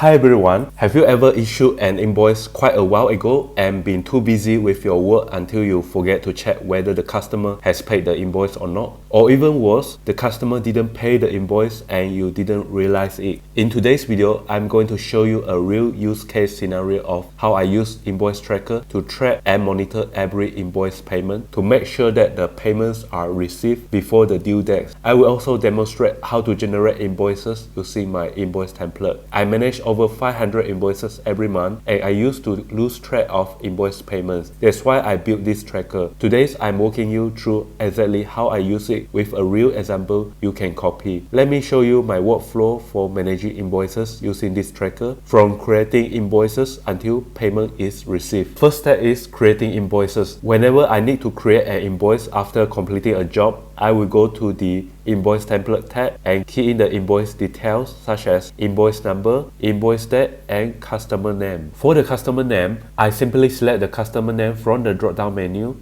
Hi everyone, have you ever issued an invoice quite a while ago and been too busy with your work until you forget to check whether the customer has paid the invoice or not? Or even worse, the customer didn't pay the invoice and you didn't realize it. In today's video, I'm going to show you a real use case scenario of how I use Invoice Tracker to track and monitor every invoice payment to make sure that the payments are received before the due date. I will also demonstrate how to generate invoices using my invoice template. I manage over 500 invoices every month and I used to lose track of invoice payments. That's why I built this tracker. Today I'm walking you through exactly how I use it with a real example you can copy. Let me show you my workflow for managing invoices using this tracker from creating invoices until payment is received. First step is creating invoices. Whenever I need to create an invoice after completing a job, I will go to the Invoice Template tab and key in the invoice details such as invoice number, invoice date, and customer name. For the customer name, I simply select the customer name from the drop-down menu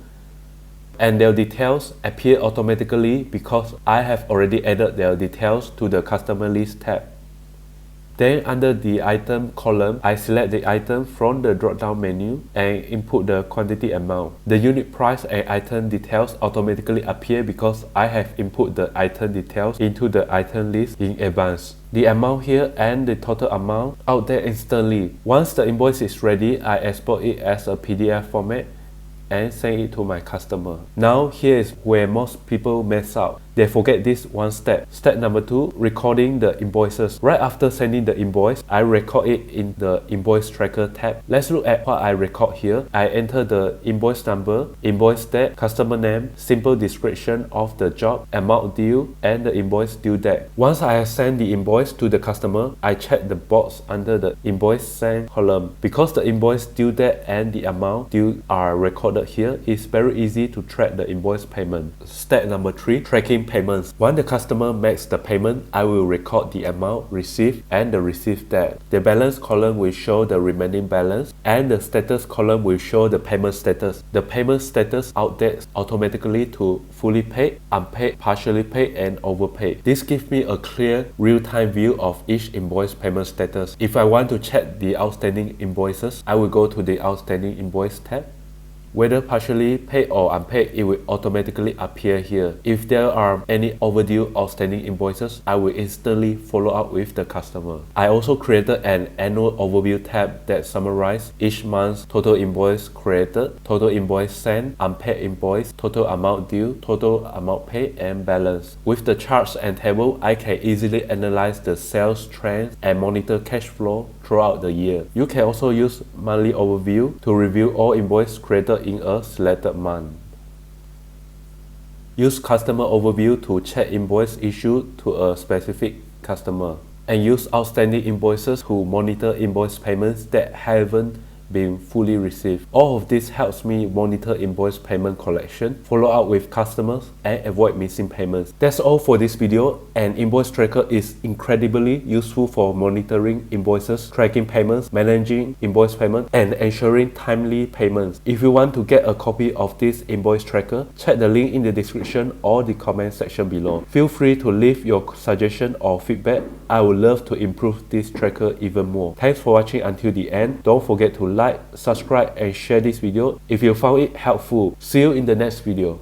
and their details appear automatically because I have already added their details to the customer list tab. Then under the item column, I select the item from the drop-down menu and input the quantity amount. The unit price and item details automatically appear because I have input the item details into the item list in advance. The amount here and the total amount out there instantly. Once the invoice is ready, I export it as a PDF format and send it to my customer. Now here is where most people mess up. They forget this one step. Step number 2, recording the invoices. Right after sending the invoice, I record it in the Invoice Tracker tab. Let's look at what I record here. I enter the invoice number, invoice date, customer name, simple description of the job, amount due, and the invoice due date. Once I have sent the invoice to the customer, I check the box under the invoice sent column. Because the invoice due date and the amount due are recorded here, it's very easy to track the invoice payment. Step number 3, tracking payments. Once the customer makes the payment, I will record the amount received and the received date. The balance column will show the remaining balance and the status column will show the payment status. The payment status updates automatically to fully paid, unpaid, partially paid, and overpaid. This gives me a clear real-time view of each invoice payment status. If I want to check the outstanding invoices, I will go to the outstanding invoice tab. Whether partially paid or unpaid, it will automatically appear here. If there are any overdue outstanding invoices, I will instantly follow up with the customer. I also created an annual overview tab that summarizes each month's total invoice created, total invoice sent, unpaid invoice, total amount due, total amount paid, and balance. With the charts and table, I can easily analyze the sales trends and monitor cash flow throughout the year. You can also use monthly overview to review all invoices created in a selected month. Use customer overview to check invoice issued to a specific customer. And use outstanding invoices to monitor invoice payments that haven't been fully received. All of this helps me monitor invoice payment collection, follow up with customers, and avoid missing payments. That's all for this video, and Invoice Tracker is incredibly useful for monitoring invoices, tracking payments, managing invoice payments, and ensuring timely payments. If you want to get a copy of this Invoice Tracker, check the link in the description or the comment section below. Feel free to leave your suggestion or feedback. I would love to improve this tracker even more. Thanks for watching until the end. Don't forget to like, subscribe, and share this video if you found it helpful. See you in the next video.